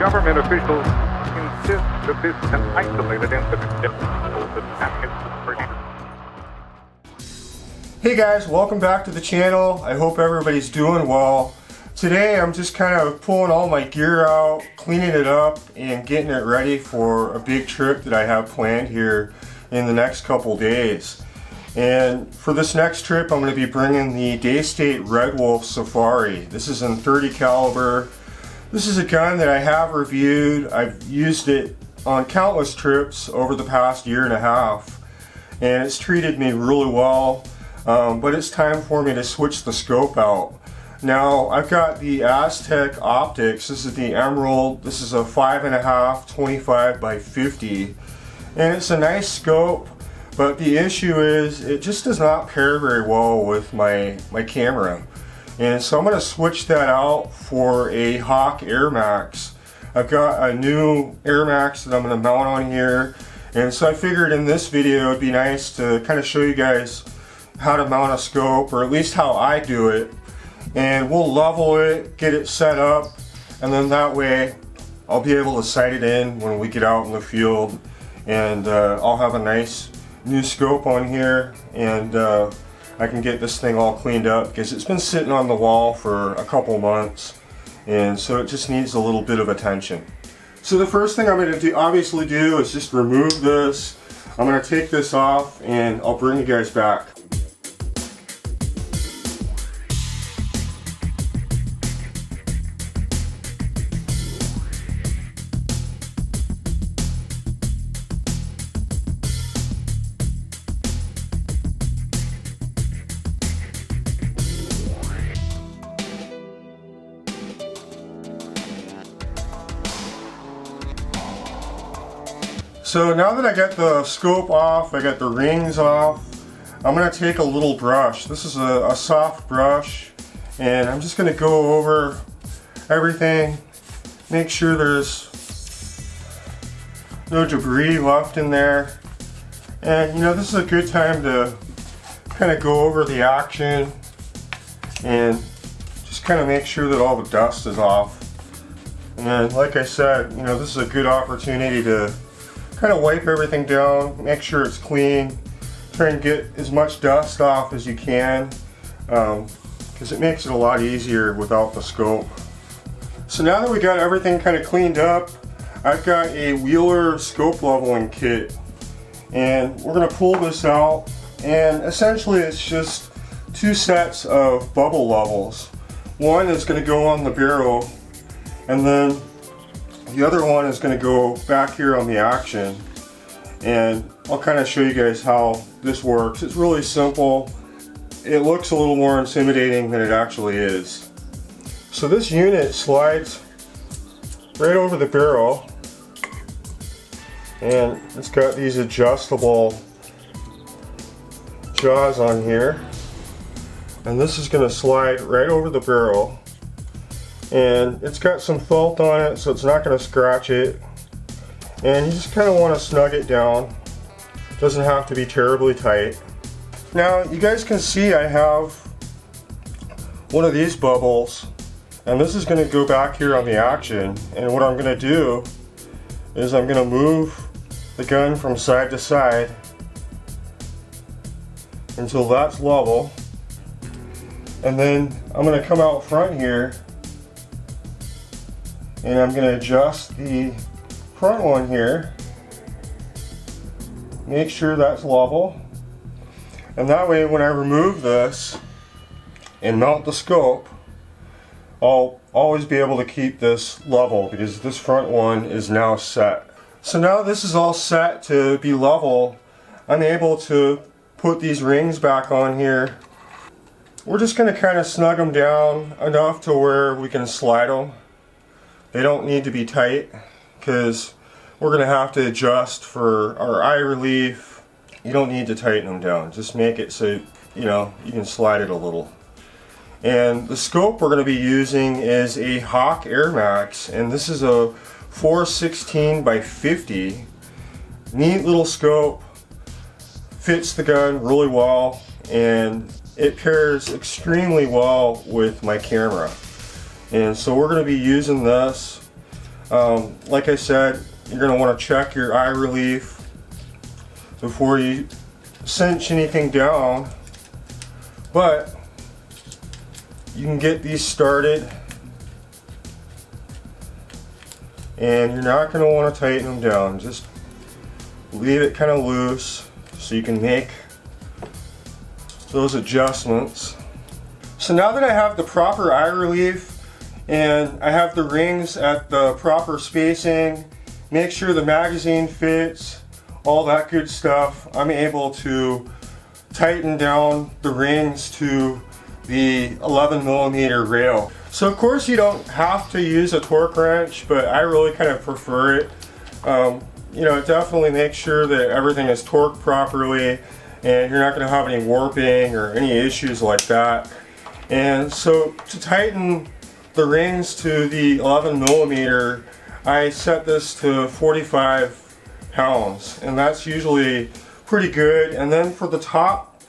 Government officials insist that this is an isolated incident. Hey guys, welcome back to the channel. I hope everybody's doing well. Today I'm just kind of pulling all my gear out, cleaning it up, and getting it ready for a big trip that I have planned here in the next couple days. And for this next trip, I'm going to be bringing the Daystate Red Wolf Safari. This is in .30 caliber. This is a gun that I have reviewed. I've used it on countless trips over the past year and a half, and it's treated me really well. But it's time for me to switch the scope out. Now I've got the Aztec optics. This is the Emerald. This is a 5.5 25 by 50, and it's a nice scope. But the issue is it just does not pair very well with my camera. And so I'm going to switch that out for a Hawke Air Max. I've got a new Air Max that I'm going to mount on here. And so I figured in this video it'd be nice to kind of show you guys how to mount a scope, or at least how I do it. And we'll level it, get it set up, and then that way I'll be able to sight it in when we get out in the field. And I'll have a nice new scope on here, and I can get this thing all cleaned up because it's been sitting on the wall for a couple months, and so it just needs a little bit of attention. So the first thing I'm going to obviously do is just remove this. I'm going to take this off and I'll bring you guys back. So now that I got the scope off, I got the rings off, I'm going to take a little brush. This is a soft brush, and I'm just going to go over everything, make sure there's no debris left in there. And you know, this is a good time to kind of go over the action and just kind of make sure that all the dust is off. And like I said, you know, this is a good opportunity to kind of wipe everything down, make sure it's clean, try and get as much dust off as you can, because it makes it a lot easier without the scope. So now that we got everything kind of cleaned up, I've got a Wheeler scope leveling kit, and we're going to pull this out, and essentially it's just two sets of bubble levels. One is going to go on the barrel, and then the other one is going to go back here on the action, and I'll kind of show you guys how this works. It's really simple. It looks a little more intimidating than it actually is. So this unit slides right over the barrel, and it's got these adjustable jaws on here, and this is going to slide right over the barrel. And it's got some felt on it, so it's not going to scratch it. And you just kind of want to snug it down. Doesn't have to be terribly tight. Now you guys can see I have one of these bubbles, and this is going to go back here on the action. And what I'm going to do is I'm going to move the gun from side to side until that's level. And then I'm going to come out front here, and I'm going to adjust the front one here, make sure that's level, and that way when I remove this and mount the scope, I'll always be able to keep this level because this front one is now set. So now this is all set to be level, I'm able to put these rings back on here. We're just going to kind of snug them down enough to where we can slide them. They don't need to be tight because we're going to have to adjust for our eye relief. You don't need to tighten them down. Just make it so, you know, you can slide it a little. And the scope we're going to be using is a Hawke Air Max, and this is a 416 by 50. Neat little scope. Fits the gun really well, and it pairs extremely well with my camera. And so we're going to be using this. Like I said, you're going to want to check your eye relief before you cinch anything down, but you can get these started, and you're not going to want to tighten them down. Just leave it kind of loose so you can make those adjustments. So now that I have the proper eye relief and I have the rings at the proper spacing, make sure the magazine fits, all that good stuff, I'm able to tighten down the rings to the 11mm rail. So of course you don't have to use a torque wrench, but I really kind of prefer it. You know, it definitely makes sure that everything is torqued properly and you're not going to have any warping or any issues like that. And so to tighten the rings to the 11mm, I set this to 45 pounds, and that's usually pretty good. And then for the top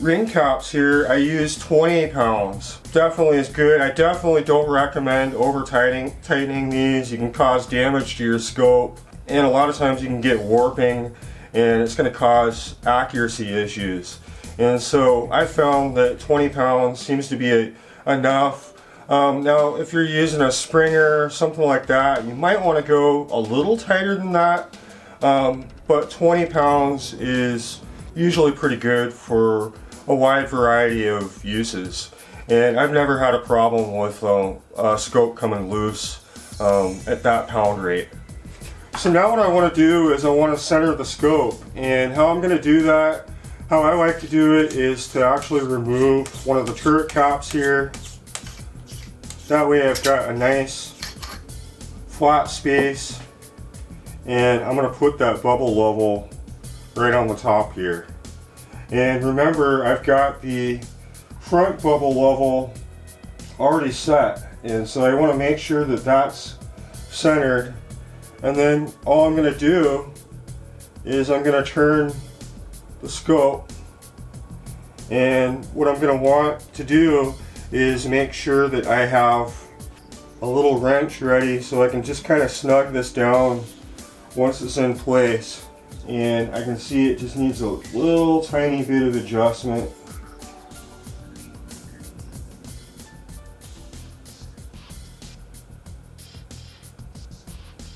ring caps here, I use 20 pounds. Definitely is good. I definitely don't recommend over tightening these. You can cause damage to your scope, and a lot of times you can get warping, and it's going to cause accuracy issues. And so I found that 20 pounds seems to be enough. Now if you're using a Springer, something like that, you might want to go a little tighter than that, but 20 pounds is usually pretty good for a wide variety of uses. And I've never had a problem with a scope coming loose at that pound rate. So now what I want to do is I want to center the scope, and how I'm going to do that, how I like to do it, is to actually remove one of the turret caps here. That way I've got a nice flat space, and I'm going to put that bubble level right on the top here. And remember, I've got the front bubble level already set, and so I want to make sure that that's centered. And then all I'm going to do is I'm going to turn the scope, and what I'm going to want to do is make sure that I have a little wrench ready so I can just kind of snug this down once it's in place. And I can see it just needs a little tiny bit of adjustment.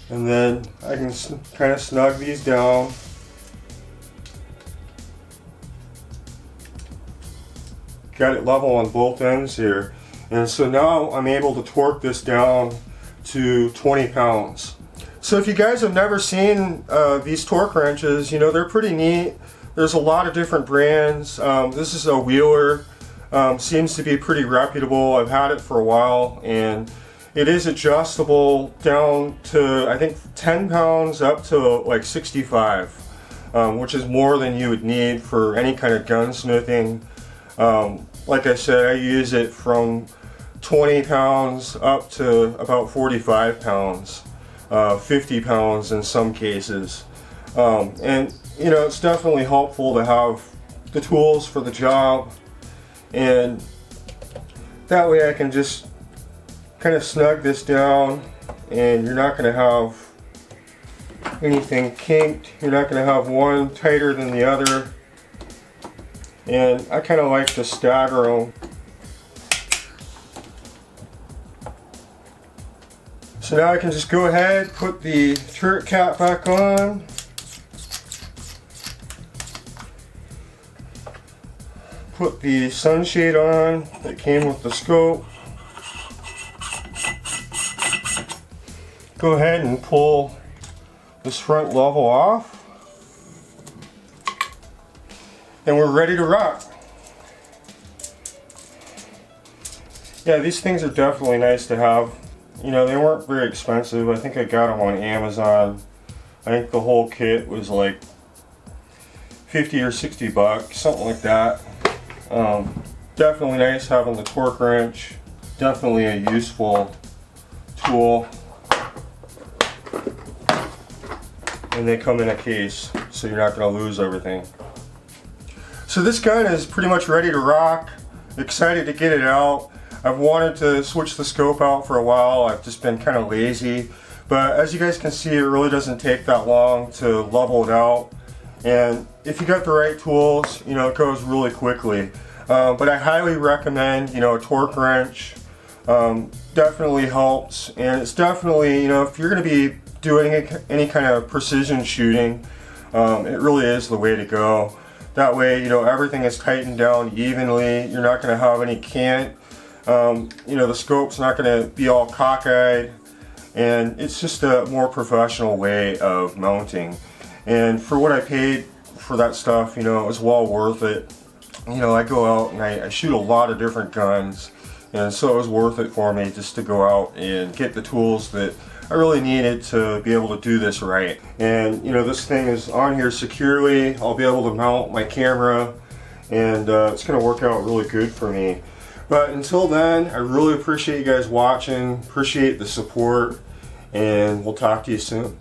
And then I can kind of snug these down. Got it level on both ends here. And so now I'm able to torque this down to 20 pounds. So if you guys have never seen these torque wrenches, you know, they're pretty neat. There's a lot of different brands. This is a Wheeler. Seems to be pretty reputable. I've had it for a while, and it is adjustable down to, I think, 10 pounds up to like 65, which is more than you would need for any kind of gunsmithing. Like I said, I use it from 20 pounds up to about 45 pounds, 50 pounds in some cases. And you know, it's definitely helpful to have the tools for the job, and that way I can just kind of snug this down, and you're not going to have anything kinked. You're not going to have one tighter than the other. And I kind of like to stagger them. So now I can just go ahead, put the turret cap back on. Put the sunshade on that came with the scope. Go ahead and pull this front level off. And we're ready to rock. Yeah, these things are definitely nice to have. You know, they weren't very expensive. I think I got them on Amazon. I think the whole kit was like 50 or 60 bucks, something like that. Definitely nice having the torque wrench. Definitely a useful tool. And they come in a case, so you're not going to lose everything. So this gun is pretty much ready to rock. Excited to get it out. I've wanted to switch the scope out for a while. I've just been kind of lazy. But as you guys can see, it really doesn't take that long to level it out. And if you got the right tools, you know, it goes really quickly. But I highly recommend, you know, a torque wrench. Definitely helps. And it's definitely, you know, if you're going to be doing any kind of precision shooting, it really is the way to go. That way, you know, everything is tightened down evenly. You're not going to have any cant. You know, the scope's not going to be all cockeyed. And it's just a more professional way of mounting. And for what I paid for that stuff, you know, it was well worth it. You know, I go out and I shoot a lot of different guns. And so it was worth it for me just to go out and get the tools that I really needed to be able to do this right. And you know, this thing is on here securely. I'll be able to mount my camera, and it's going to work out really good for me. But until then, I really appreciate you guys watching, appreciate the support, and we'll talk to you soon.